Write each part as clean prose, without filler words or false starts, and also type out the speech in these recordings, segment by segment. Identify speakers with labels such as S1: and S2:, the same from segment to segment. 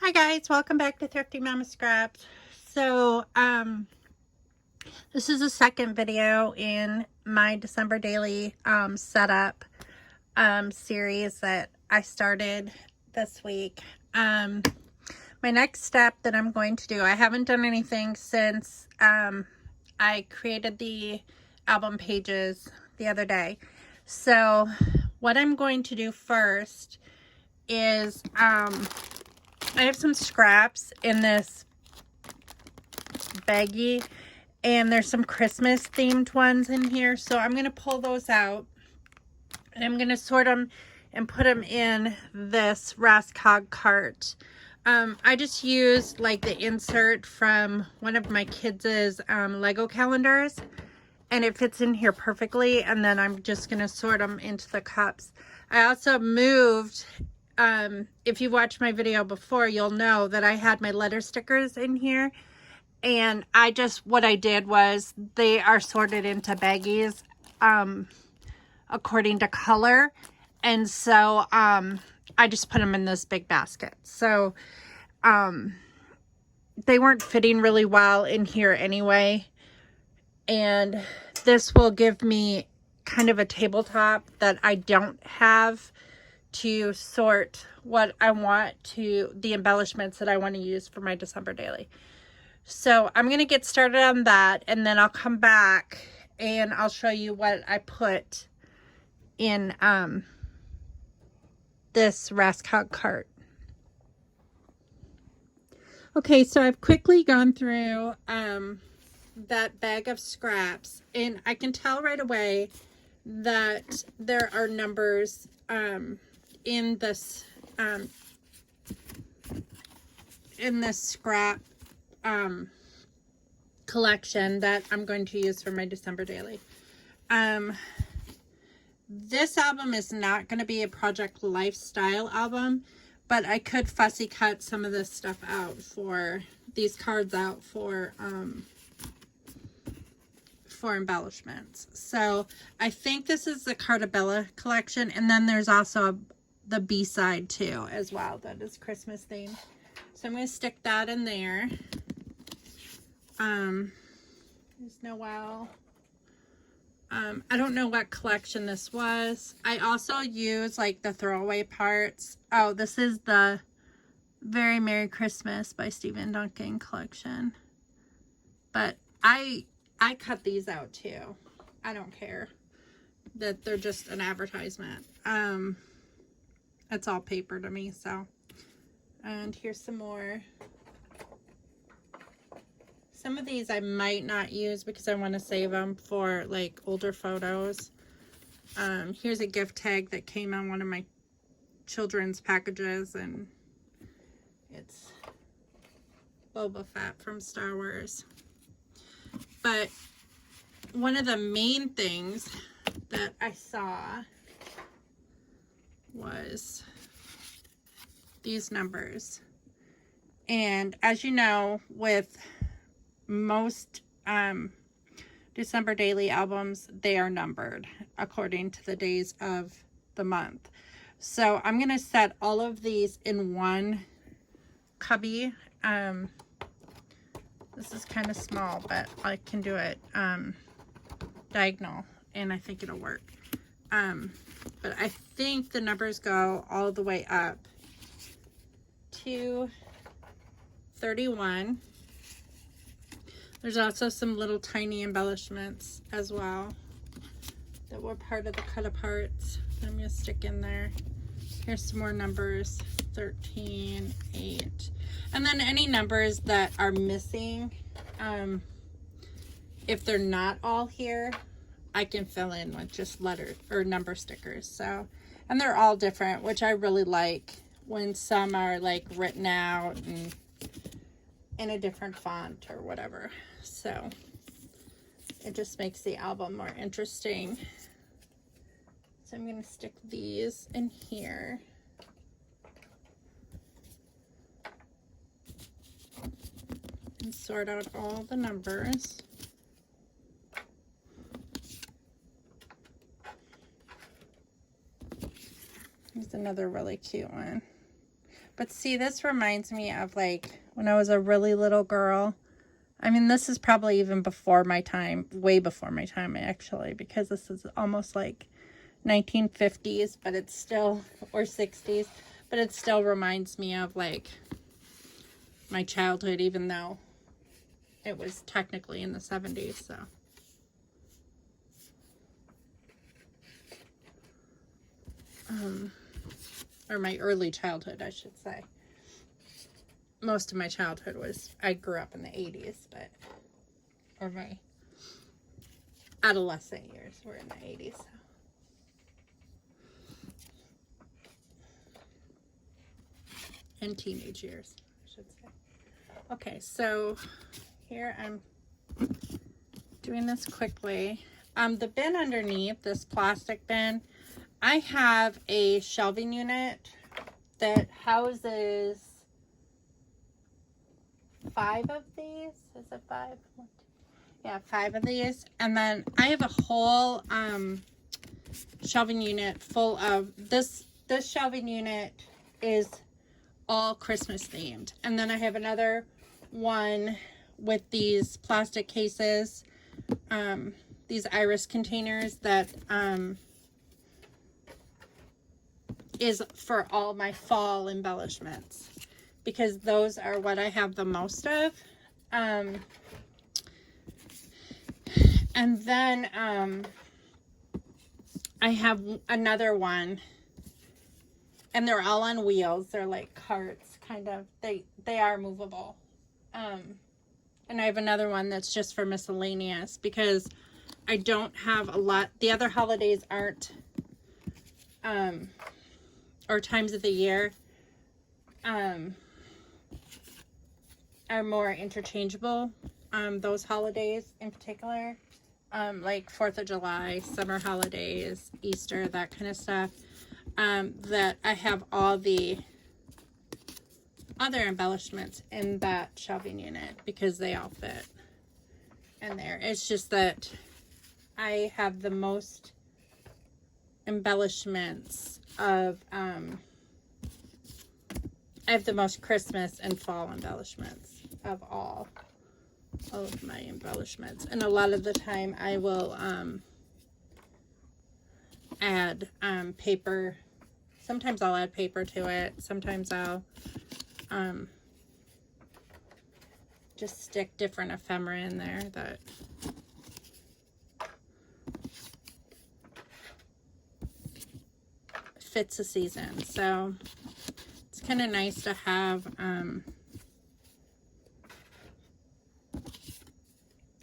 S1: Hi guys, welcome back to Thrifty Mama Scraps. So, this is the second video in my December daily setup series that I started this week. My next step that I'm going to do, I haven't done anything since I created the album pages the other day. So, what I'm going to do first is I have some scraps in this baggie, and there's some Christmas themed ones in here, so I'm going to pull those out, and I'm going to sort them and put them in this Rascog cart. I just used like the insert from one of my kids' Lego calendars, and it fits in here perfectly, and then I'm just going to sort them into the cups. I also moved, if you watched my video before, you'll know that I had my letter stickers in here, and what I did was they are sorted into baggies according to color, and so I just put them in this big basket. So they weren't fitting really well in here anyway, and this will give me kind of a tabletop that I don't have to sort what I want to, the embellishments that I want to use for my December daily. So I'm going to get started on that, and then I'll come back and I'll show you what I put in this Rascog cart. Okay, so I've quickly gone through that bag of scraps, and I can tell right away that there are numbers in this scrap collection that I'm going to use for my December daily. This album is not going to be a Project Lifestyle album, but I could fussy cut some of this stuff out for these cards out for embellishments. So I think this is the Cartabella collection, and then there's also the B-side too as well that is Christmas themed. So I'm going to stick that in there. There's Noel. I don't know what collection this was. I also use like the throwaway parts. Oh, this is the Very Merry Christmas by Stephen Duncan collection. But I cut these out too. I don't care that they're just an advertisement. It's all paper to me, so. And here's some more. Some of these I might not use because I want to save them for like older photos. Here's a gift tag that came on one of my children's packages, and it's Boba Fett from Star Wars. But one of the main things that I saw was these numbers. And as you know, with most December daily albums, they are numbered according to the days of the month. So I'm going to set all of these in one cubby. This is kind of small, but I can do it diagonal, and I think it'll work. But I think the numbers go all the way up to 31. There's also some little tiny embellishments as well that were part of the cut aparts that I'm going to stick in there. Here's some more numbers, 13, 8. And then any numbers that are missing, if they're not all here, I can fill in with just letter or number stickers. So, and they're all different, which I really like when some are like written out and in a different font or whatever. So it just makes the album more interesting. So I'm going to stick these in here. And sort out all the numbers. Here's another really cute one. But see, this reminds me of like when I was a really little girl. I mean, this is probably even before my time, way before my time actually, because this is almost like 1950s, but it's still, or 60s, but it still reminds me of like my childhood, even though it was technically in the 70s, so. Or my early childhood, I should say. Most of my childhood was, I grew up in the 80s, but, or my adolescent years were in the 80s, so. And teenage years, I should say. Okay, so here I'm doing this quickly. The bin underneath, this plastic bin, I have a shelving unit that houses 5 of these. Is it 5? Yeah, 5 of these. And then I have a whole shelving unit full of this. This shelving unit is all Christmas themed. And then I have another one with these plastic cases, these iris containers that is for all my fall embellishments, because those are what I have the most of. And then I have another one, and they're all on wheels. They're like carts, kind of. They are movable. And I have another one that's just for miscellaneous, because I don't have a lot. The other holidays aren't, or times of the year, are more interchangeable. Those holidays in particular, like 4th of July, summer holidays, Easter, that kind of stuff, that I have all the other embellishments in that shelving unit because they all fit in there. It's just that I have the most embellishments of, I have the most Christmas and fall embellishments of all of my embellishments. And a lot of the time I will add paper. Sometimes I'll add paper to it. Sometimes I'll just stick different ephemera in there that fits the season. So it's kind of nice to have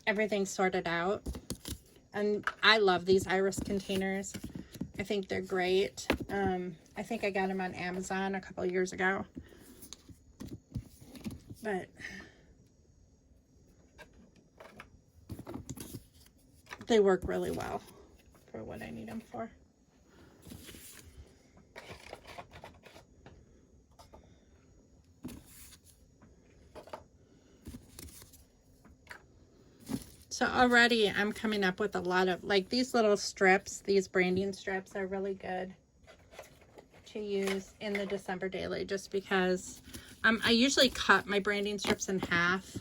S1: everything sorted out. And I love these iris containers. I think they're great. I think I got them on Amazon a couple years ago. But they work really well for what I need them for. So already I'm coming up with a lot of, like, these little strips, these branding strips are really good to use in the December daily, just because I usually cut my branding strips in half,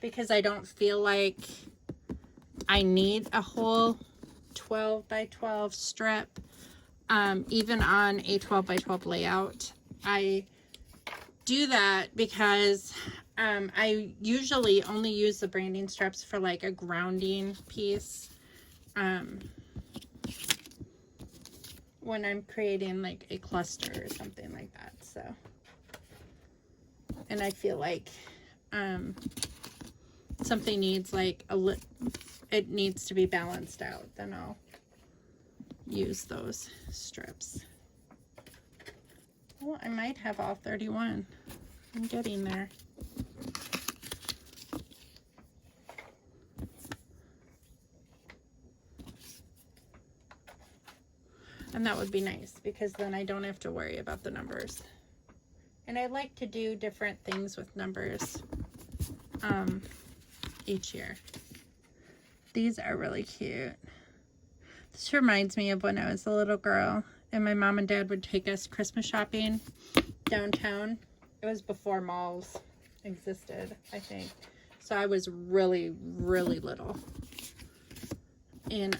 S1: because I don't feel like I need a whole 12 by 12 strip, even on a 12 by 12 layout. I do that because I usually only use the branding strips for like a grounding piece, when I'm creating like a cluster or something like that. So, and I feel like something needs like it needs to be balanced out, then I'll use those strips. Well, I might have all 31. I'm getting there. And that would be nice, because then I don't have to worry about the numbers. And I like to do different things with numbers each year. These are really cute. This reminds me of when I was a little girl and my mom and dad would take us Christmas shopping downtown. It was before malls existed, I think. So I was really, really little. And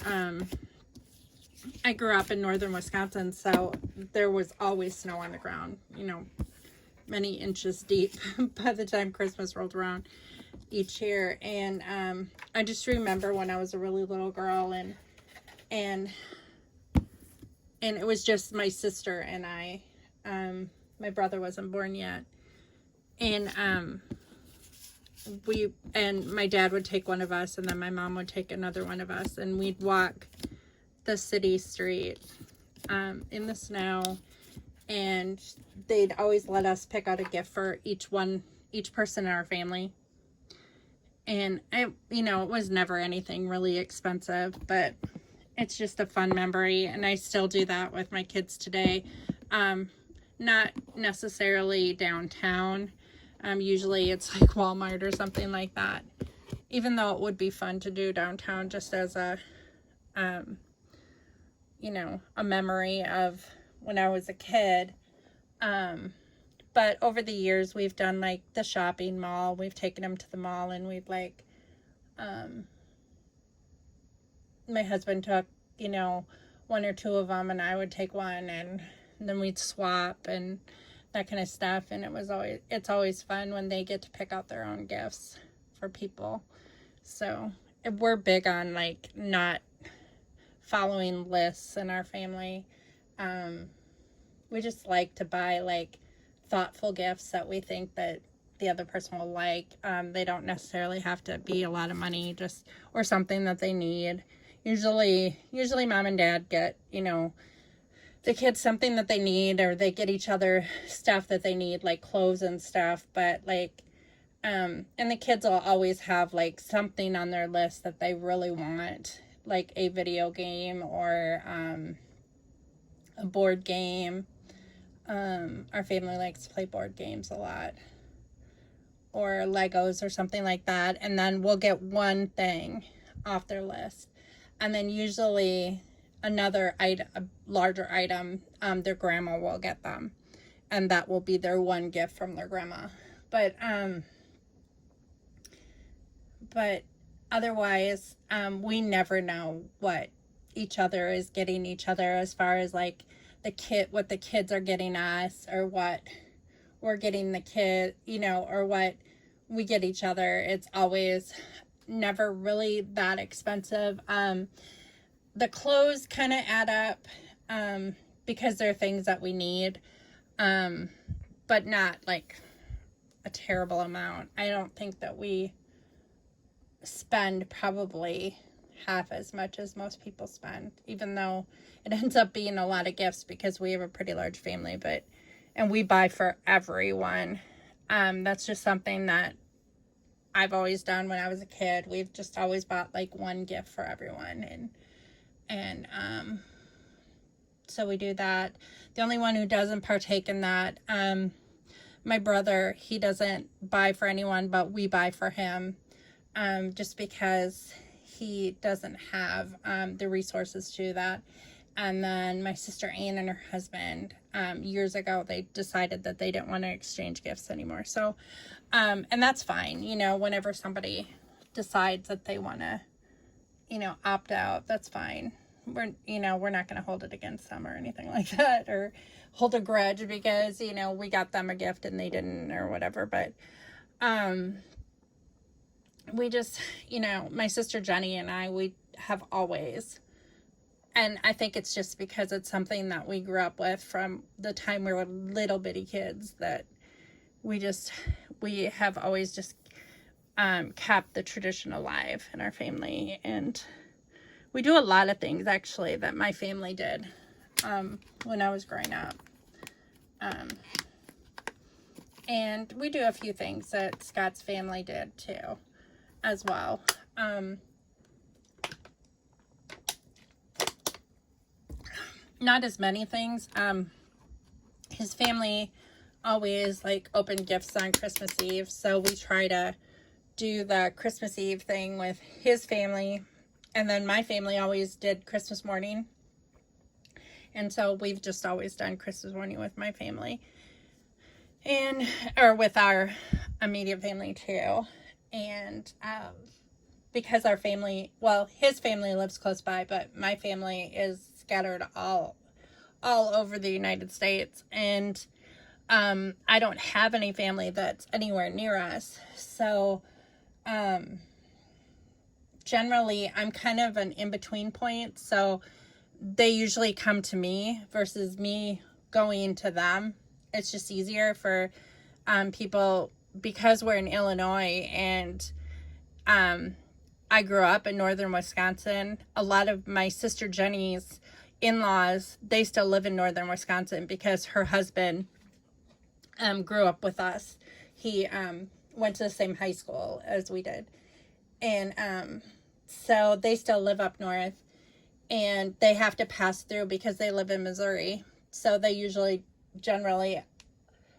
S1: I grew up in northern Wisconsin, so there was always snow on the ground, you know, many inches deep by the time Christmas rolled around each year. And I just remember when I was a really little girl, and it was just my sister and I. My brother wasn't born yet. And my dad would take one of us, and then my mom would take another one of us, and we'd walk the city street in the snow, and they'd always let us pick out a gift for each person in our family. And it was never anything really expensive, but it's just a fun memory, and I still do that with my kids today. Not necessarily downtown. Usually it's like Walmart or something like that, even though it would be fun to do downtown just as a memory of when I was a kid. But over the years, we've done like the shopping mall. We've taken them to the mall, and we've like, my husband took, one or two of them, and I would take one, and then we'd swap and that kind of stuff. And it's always fun when they get to pick out their own gifts for people. So we're big on like not following lists in our family. We just like to buy like thoughtful gifts that we think that the other person will like. They don't necessarily have to be a lot of money, or something that they need. Usually mom and dad get, the kids something that they need, or they get each other stuff that they need, like clothes and stuff. But like, and the kids will always have like something on their list that they really want, like a video game or a board game. Our family likes to play board games a lot, or Legos or something like that. And then we'll get one thing off their list, and then usually another item, a larger item, their grandma will get them, and that will be their one gift from their grandma. But otherwise, we never know what each other is getting each other, as far as like what the kids are getting us, or what we're getting the kid, or what we get each other. It's always never really that expensive. The clothes kind of add up, because they're things that we need, but not like a terrible amount. I don't think that we spend probably half as much as most people spend, even though it ends up being a lot of gifts because we have a pretty large family. And we buy for everyone. That's just something that I've always done when I was a kid. We've just always bought like one gift for everyone, and so we do that. The only one who doesn't partake in that, my brother, he doesn't buy for anyone, but we buy for him, just because he doesn't have the resources to do that. And then my sister Anne and her husband, years ago, they decided that they didn't want to exchange gifts anymore. So, and that's fine, whenever somebody decides that they want to, opt out, that's fine. We're not going to hold it against them or anything like that, or hold a grudge because, we got them a gift and they didn't, or whatever. But, we just, my sister Jenny and I, we have always, and I think it's just because it's something that we grew up with from the time we were little bitty kids, that we have always just kept the tradition alive in our family. And we do a lot of things actually that my family did when I was growing up. And we do a few things that Scott's family did too, as well. Not as many things. His family always like opened gifts on Christmas Eve, so we try to do the Christmas Eve thing with his family, and then my family always did Christmas morning. And so we've just always done Christmas morning with my family. And, or with our immediate family too. And, because our family, well, his family lives close by, but my family is scattered all over the United States. And, I don't have any family that's anywhere near us. So, generally I'm kind of an in-between point. So they usually come to me versus me going to them. It's just easier for, people, because we're in Illinois and, I grew up in northern Wisconsin. A lot of my sister Jenny's in-laws, they still live in northern Wisconsin because her husband grew up with us. He went to the same high school as we did. And so they still live up north, and they have to pass through because they live in Missouri. So they usually, generally,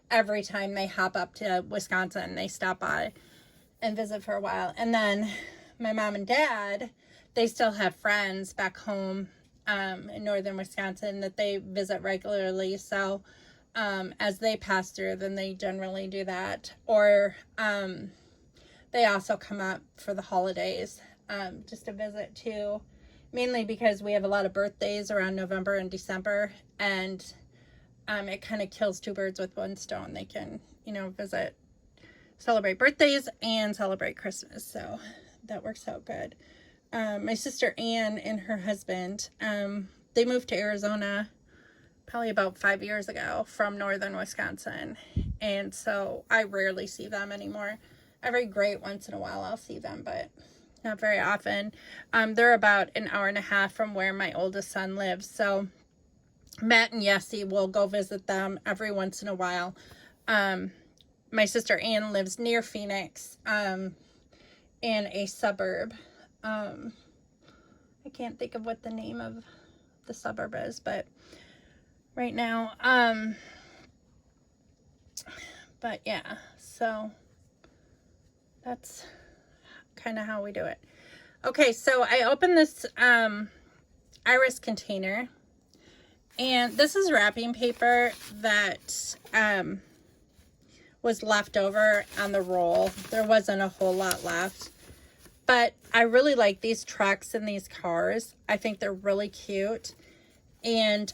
S1: every time they hop up to Wisconsin, they stop by and visit for a while. And then my mom and dad, they still have friends back home in northern Wisconsin that they visit regularly. So as they pass through, then they generally do that. Or they also come up for the holidays just to visit too. Mainly because we have a lot of birthdays around November and December. And it kind of kills two birds with one stone. They can, visit, celebrate birthdays and celebrate Christmas. So that works out good. My sister Ann and her husband, they moved to Arizona probably about 5 years ago from northern Wisconsin. And so I rarely see them anymore. Every great once in a while I'll see them, but not very often. They're about an hour and a half from where my oldest son lives. So Matt and Yessie will go visit them every once in a while. My sister Ann lives near Phoenix, in a suburb. I can't think of what the name of the suburb is, but right now, but yeah, so that's kind of how we do it. Okay, so I opened this iris container, and this is wrapping paper that was left over on the roll. There wasn't a whole lot left, but I really like these trucks and these cars. I think they're really cute. And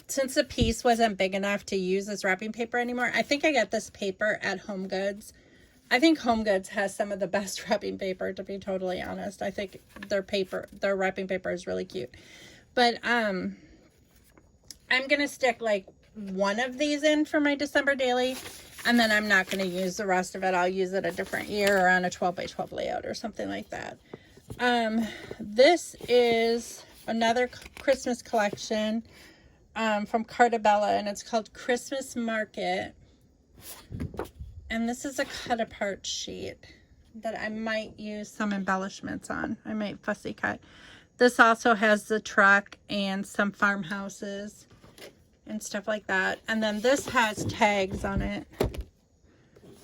S1: since the piece wasn't big enough to use as wrapping paper anymore, I think I got this paper at Home Goods. I think Home Goods has some of the best wrapping paper, to be totally honest. I think their wrapping paper is really cute. But I'm going to stick like one of these in for my December daily, and then I'm not going to use the rest of it. I'll use it a different year or on a 12 by 12 layout or something like that. This is another Christmas collection from Cartabella, and it's called Christmas Market. And this is a cut apart sheet that I might use some embellishments on. I might fussy cut. This also has the truck and some farmhouses and stuff like that. And then this has tags on it,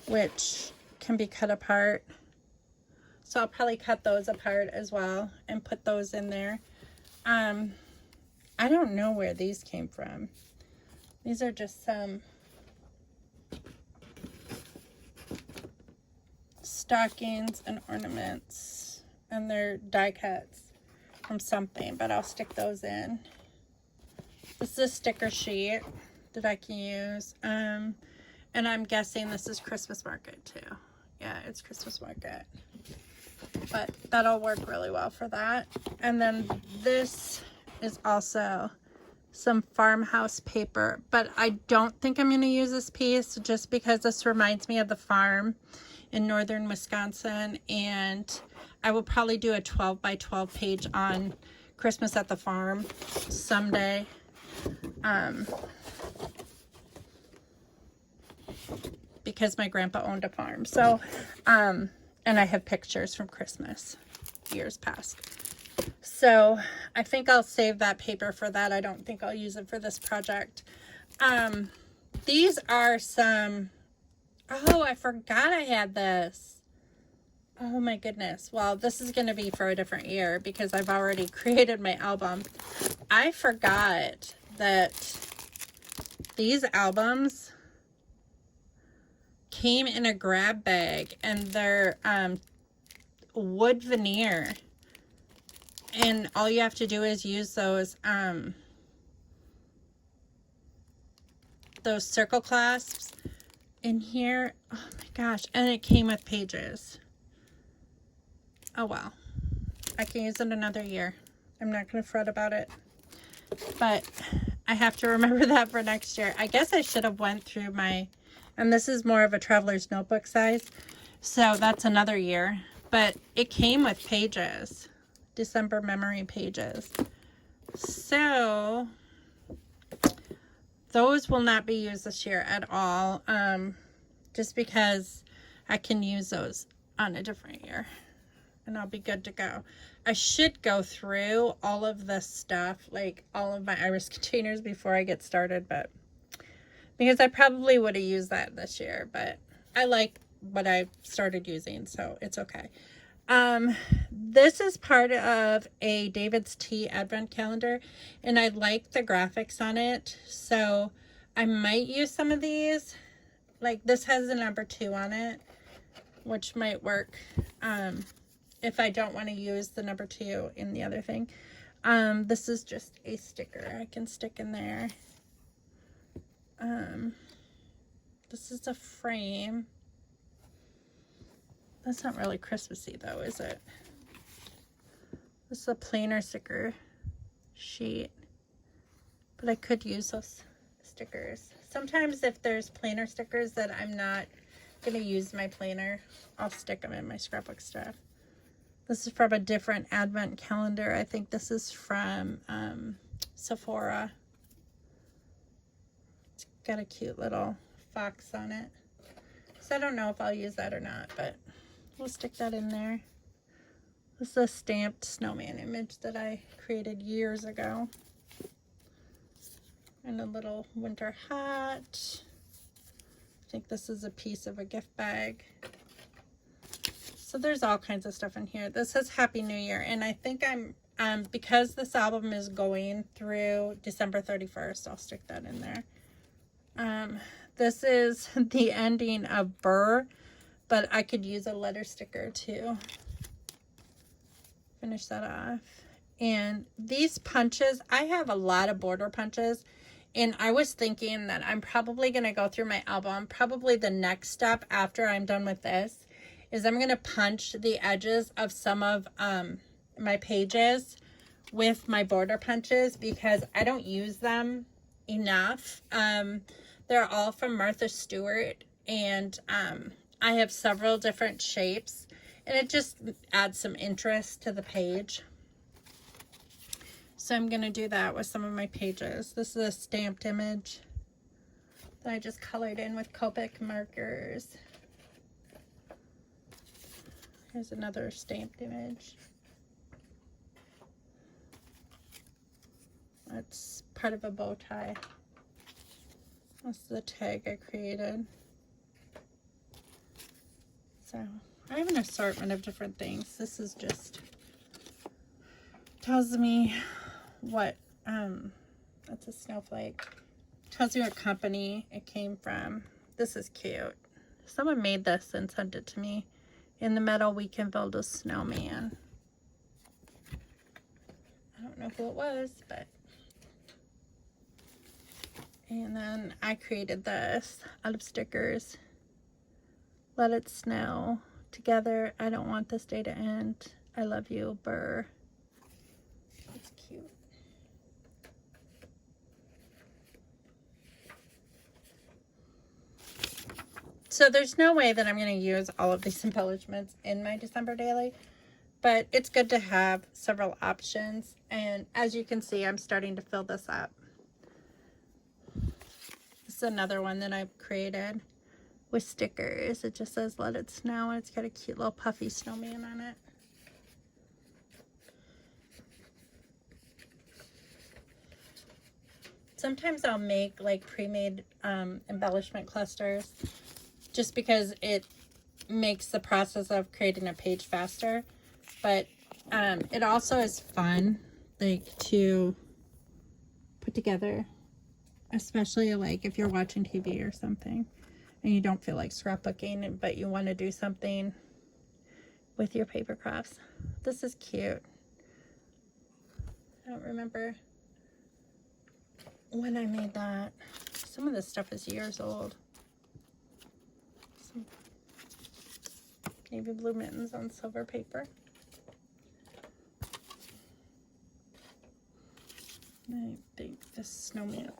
S1: which can be cut apart. So I'll probably cut those apart as well and put those in there. I don't know where these came from. These are just some stockings and ornaments, and they're die cuts from something, but I'll stick those in. This is a sticker sheet that I can use, and I'm guessing this is Christmas Market too. Yeah, it's Christmas Market, but that'll work really well for that. And then this is also some farmhouse paper, but I don't think I'm going to use this piece just because this reminds me of the farm in northern Wisconsin, and I will probably do a 12 by 12 page on Christmas at the farm someday. Because my grandpa owned a farm. So, and I have pictures from Christmas years past. So I think I'll save that paper for that. I don't think I'll use it for this project. These are some, oh, I forgot I had this. Oh my goodness. Well, this is going to be for a different year because I've already created my album. I forgot that these albums came in a grab bag, and they're wood veneer, and all you have to do is use those circle clasps in here. Oh my gosh, and it came with pages. Oh well, I can use it another year. I'm not gonna fret about it, but I have to remember that for next year. I guess I should have went through my, and this is more of a traveler's notebook size, so that's another year. But it came with pages, December memory pages. So those will not be used this year at all, just because I can use those on a different year and I'll be good to go. I should go through all of this stuff, like all of my iris containers, before I get started, but because I probably would have used that this year, but I like what I started using, so it's okay. This is part of a David's Tea advent calendar, and I like the graphics on it, so I might use some of these. Like this has a number 2 on it, which might work if I don't want to use the number 2 in the other thing. This is just a sticker I can stick in there. This is a frame. That's not really Christmassy though, is it? This is a plainer sticker sheet, but I could use those stickers. Sometimes if there's plainer stickers that I'm not gonna use my planer, I'll stick them in my scrapbook stuff. This is from a different advent calendar. I think this is from Sephora. It's got a cute little fox on it. So I don't know if I'll use that or not, but we'll stick that in there. This is a stamped snowman image that I created years ago. And a little winter hat. I think this is a piece of a gift bag. So there's all kinds of stuff in here. This says Happy New Year, and I think I'm because this album is going through December 31st, I'll stick that in there. This is the ending of Burr, but I could use a letter sticker to finish that off. And these punches, I have a lot of border punches, and I was thinking that I'm probably going to go through my album. Probably the next step after I'm done with this is I'm going to punch the edges of some of my pages with my border punches, because I don't use them enough. They're all from Martha Stewart, and I have several different shapes, and it just adds some interest to the page. So I'm going to do that with some of my pages. This is a stamped image that I just colored in with Copic markers. Here's another stamped image. That's part of a bow tie. That's the tag I created. So I have an assortment of different things. This is just tells me what that's a snowflake. Tells you what company it came from. This is cute. Someone made this and sent it to me. In the metal we can build a snowman. I don't know who it was, but. And then I created this out of stickers. Let it snow. Together, I don't want this day to end. I love you, Burr. That's cute. So there's no way that I'm going to use all of these embellishments in my December daily, but it's good to have several options. And as you can see, I'm starting to fill this up. This is another one that I've created with stickers. It just says let it snow, and it's got a cute little puffy snowman on it. Sometimes I'll make like pre-made embellishment clusters, just because it makes the process of creating a page faster. But it also is fun, like, to put together, especially like if you're watching TV or something and you don't feel like scrapbooking, but you want to do something with your paper crafts. This is cute. I don't remember when I made that. Some of this stuff is years old. Some navy blue mittens on silver paper. I think this snowman,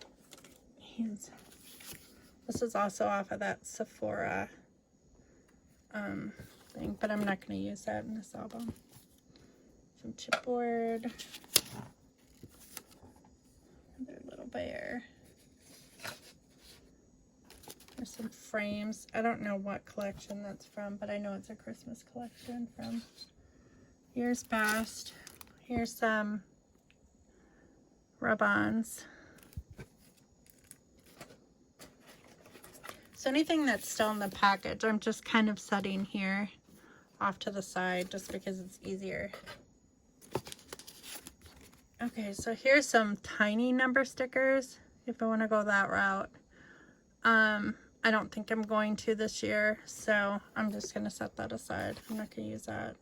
S1: this is also off of that Sephora thing, but I'm not going to use that in this album. Some chipboard. Another little bear. There's some frames. I don't know what collection that's from, but I know it's a Christmas collection from years past. Here's some rub-ons. So anything that's still in the package, I'm just kind of setting here off to the side just because it's easier. Okay, so here's some tiny number stickers if I want to go that route. I don't think I'm going to this year, so I'm just going to set that aside. I'm not going to use that.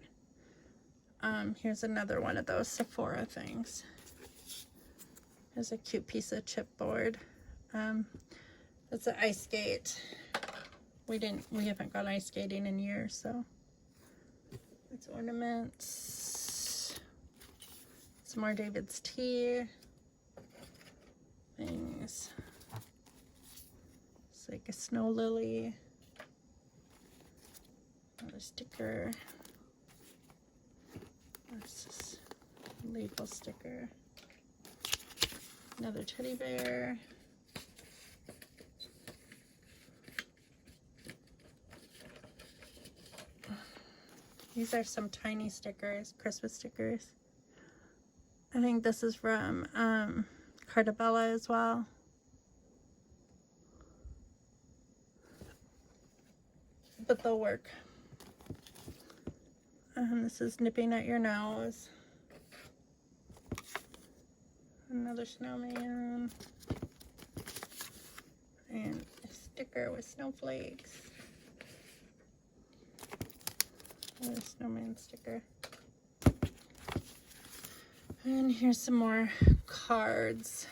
S1: Here's another one of those Sephora things. There's a cute piece of chipboard. It's an ice skate. We haven't gone ice skating in years, so it's ornaments. Some more David's tea things. It's like a snow lily. Another sticker. This is a label sticker. Another teddy bear. These are some tiny stickers, Christmas stickers. I think this is from Cartabella as well. But they'll work. This is nipping at your nose. Another snowman. And a sticker with snowflakes. Another snowman sticker. And here's some more cards.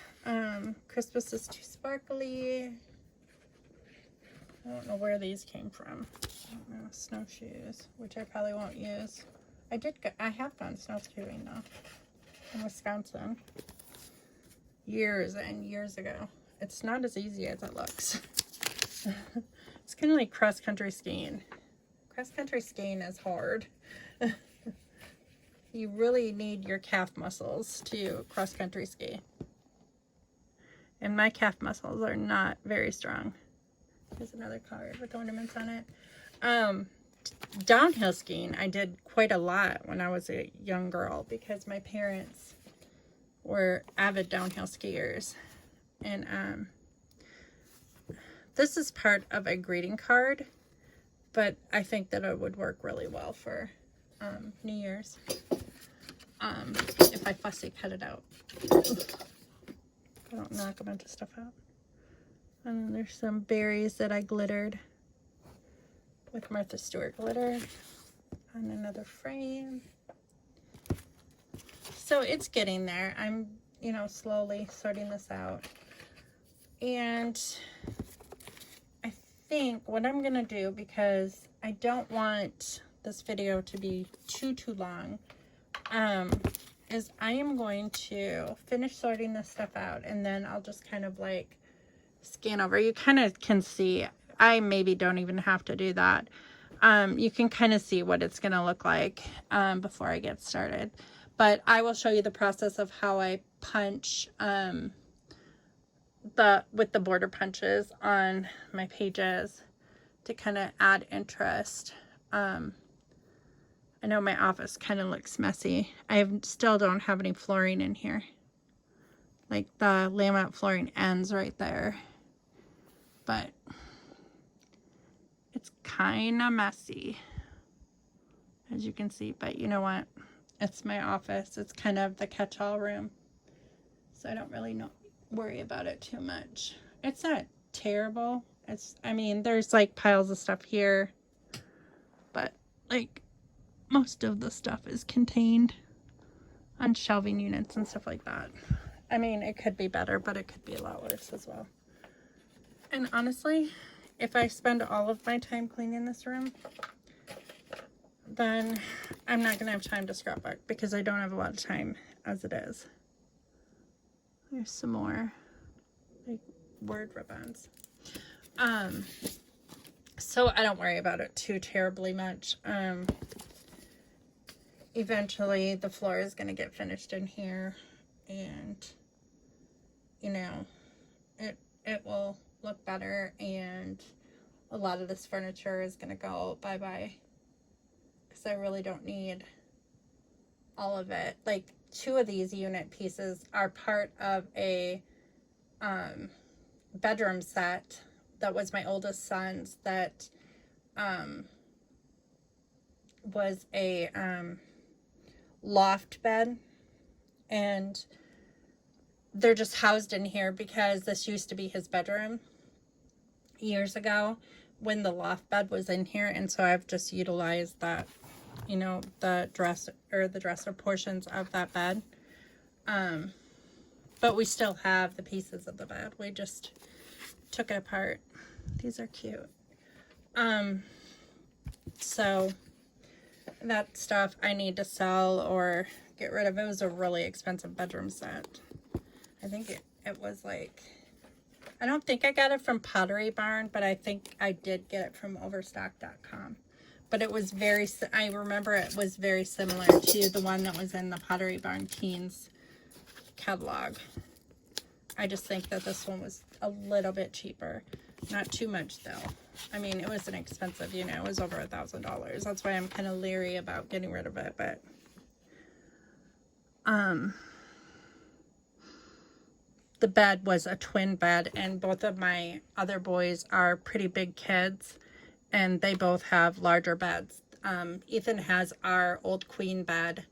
S1: Christmas is too sparkly. I don't know where these came from. I don't know. Snowshoes, which I probably won't use. I have gone snowshoeing though in Wisconsin years and years ago. It's not as easy as it looks. It's kind of like cross-country skiing. Cross-country skiing is hard. You really need your calf muscles to cross-country ski. And my calf muscles are not very strong. Here's another card with ornaments on it. Downhill skiing, I did quite a lot when I was a young girl because my parents were avid downhill skiers. And this is part of a greeting card, but I think that it would work really well for New Year's. If I fussy cut it out. I don't knock a bunch of stuff out. And then there's some berries that I glittered with Martha Stewart glitter on another frame. So it's getting there. I'm, slowly sorting this out. And I think what I'm going to do, because I don't want this video to be too long, is I am going to finish sorting this stuff out, and then I'll just kind of like scan over. You kind of can see, I maybe don't even have to do that. You can kind of see what it's going to look like before I get started. But I will show you the process of how I punch with the border punches on my pages to kind of add interest. I know my office kind of looks messy. I still don't have any flooring in here. Like the laminate flooring ends right there. But it's kind of messy, as you can see. But you know what? It's my office. It's kind of the catch-all room. So I don't really worry about it too much. It's not terrible. I mean, there's like piles of stuff here, but like most of the stuff is contained on shelving units and stuff like that. I mean, it could be better, but it could be a lot worse as well. And honestly, if I spend all of my time cleaning this room, then I'm not going to have time to scrapbook because I don't have a lot of time as it is. There's some more like word ribbons. So I don't worry about it too terribly much. Eventually the floor is going to get finished in here, and you know, it will look better, and a lot of this furniture is going to go bye-bye because I really don't need all of it. Like 2 of these unit pieces are part of a bedroom set that was my oldest son's, that was a loft bed, and they're just housed in here because this used to be his bedroom years ago when the loft bed was in here, and so I've just utilized that, you know, the dresser portions of that bed. But we still have the pieces of the bed. We just took it apart. These are cute. So that stuff I need to sell or get rid of. It was a really expensive bedroom set. I think it was like, I don't think I got it from Pottery Barn, but I think I did get it from Overstock.com. But it was I remember it was very similar to the one that was in the Pottery Barn Teens catalog. I just think that this one was a little bit cheaper. Not too much though. I mean, it was an expensive unit. It was over $1,000. That's why I'm kind of leery about getting rid of it. But the bed was a twin bed, and both of my other boys are pretty big kids, and they both have larger beds. Ethan has our old queen bed,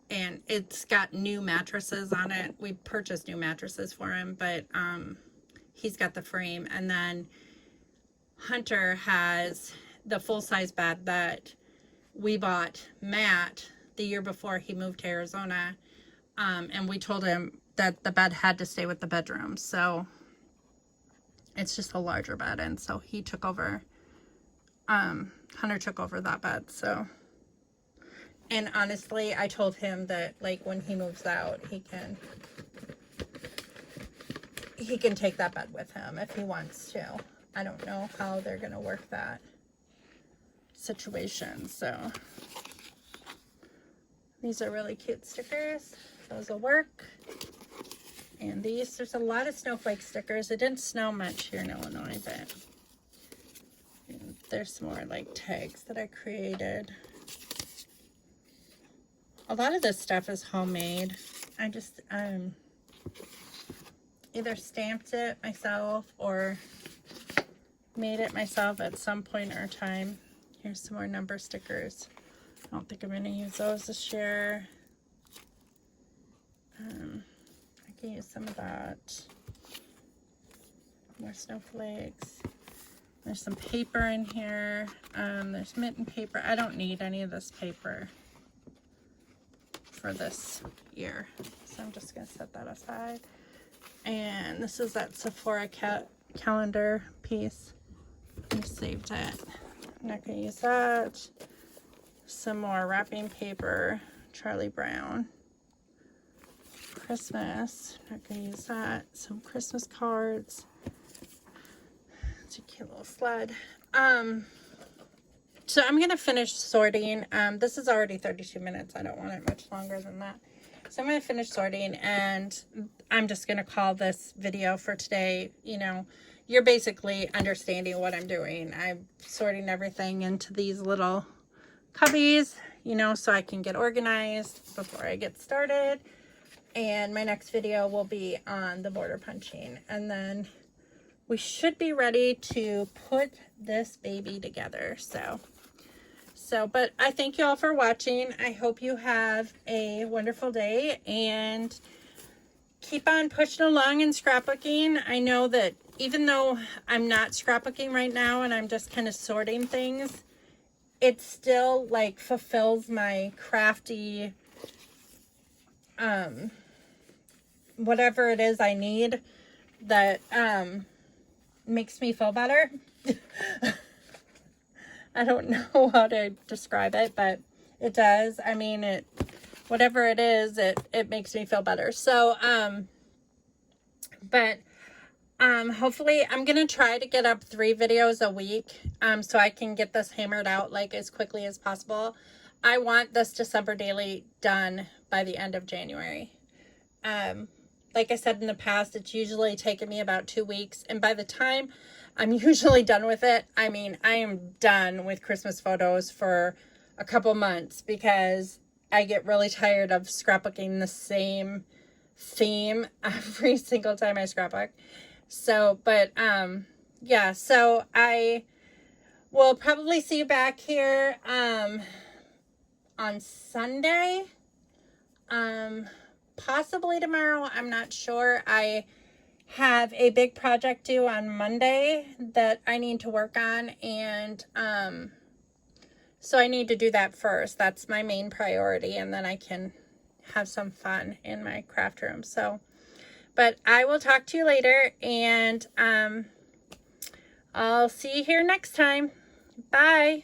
S1: and it's got new mattresses on it. We purchased new mattresses for him, but he's got the frame. And then Hunter has the full-size bed that we bought Matt the year before he moved to Arizona, and we told him that the bed had to stay with the bedroom, so it's just a larger bed, and so he took over, Hunter took over that bed. So, and honestly, I told him that like when he moves out, he can take that bed with him if he wants to. I don't know how they're gonna work that situation. So these are really cute stickers. Those will work. And there's a lot of snowflake stickers. It didn't snow much here in Illinois, but there's some more like tags that I created. A lot of this stuff is homemade. I just either stamped it myself or made it myself at some point or time. Here's some more number stickers. I don't think I'm going to use those this year. I can use some of that. More snowflakes. There's some paper in here. There's mitten paper. I don't need any of this paper for this year, so I'm just going to set that aside. And this is that Sephora calendar piece. I saved it. I'm not going to use that. Some more wrapping paper. Charlie Brown. Christmas. Not going to use that. Some Christmas cards. It's a cute little sled. So I'm going to finish sorting. This is already 32 minutes. I don't want it much longer than that. So I'm going to finish sorting, and I'm just going to call this video for today. You know, you're basically understanding what I'm doing. I'm sorting everything into these little cubbies, you know, so I can get organized before I get started. And my next video will be on the border punching. And then we should be ready to put this baby together. But I thank you all for watching. I hope you have a wonderful day, and keep on pushing along and scrapbooking. I know that even though I'm not scrapbooking right now and I'm just kind of sorting things, it still like fulfills my crafty, whatever it is I need that makes me feel better. I don't know how to describe it, but it does. I mean, whatever it is, it makes me feel better. So, hopefully I'm going to try to get up 3 videos a week, so I can get this hammered out like as quickly as possible. I want this December daily done by the end of January. Like I said in the past, it's usually taken me about 2 weeks. And by the time I'm usually done with it, I mean, I am done with Christmas photos for a couple months because I get really tired of scrapbooking the same theme every single time I scrapbook. So, but, yeah, so I will probably see you back here, on Sunday, possibly tomorrow. I'm not sure. I have a big project due on Monday that I need to work on, and so I need to do that first. That's my main priority, and then I can have some fun in my craft room. So, but I will talk to you later, and I'll see you here next time. Bye.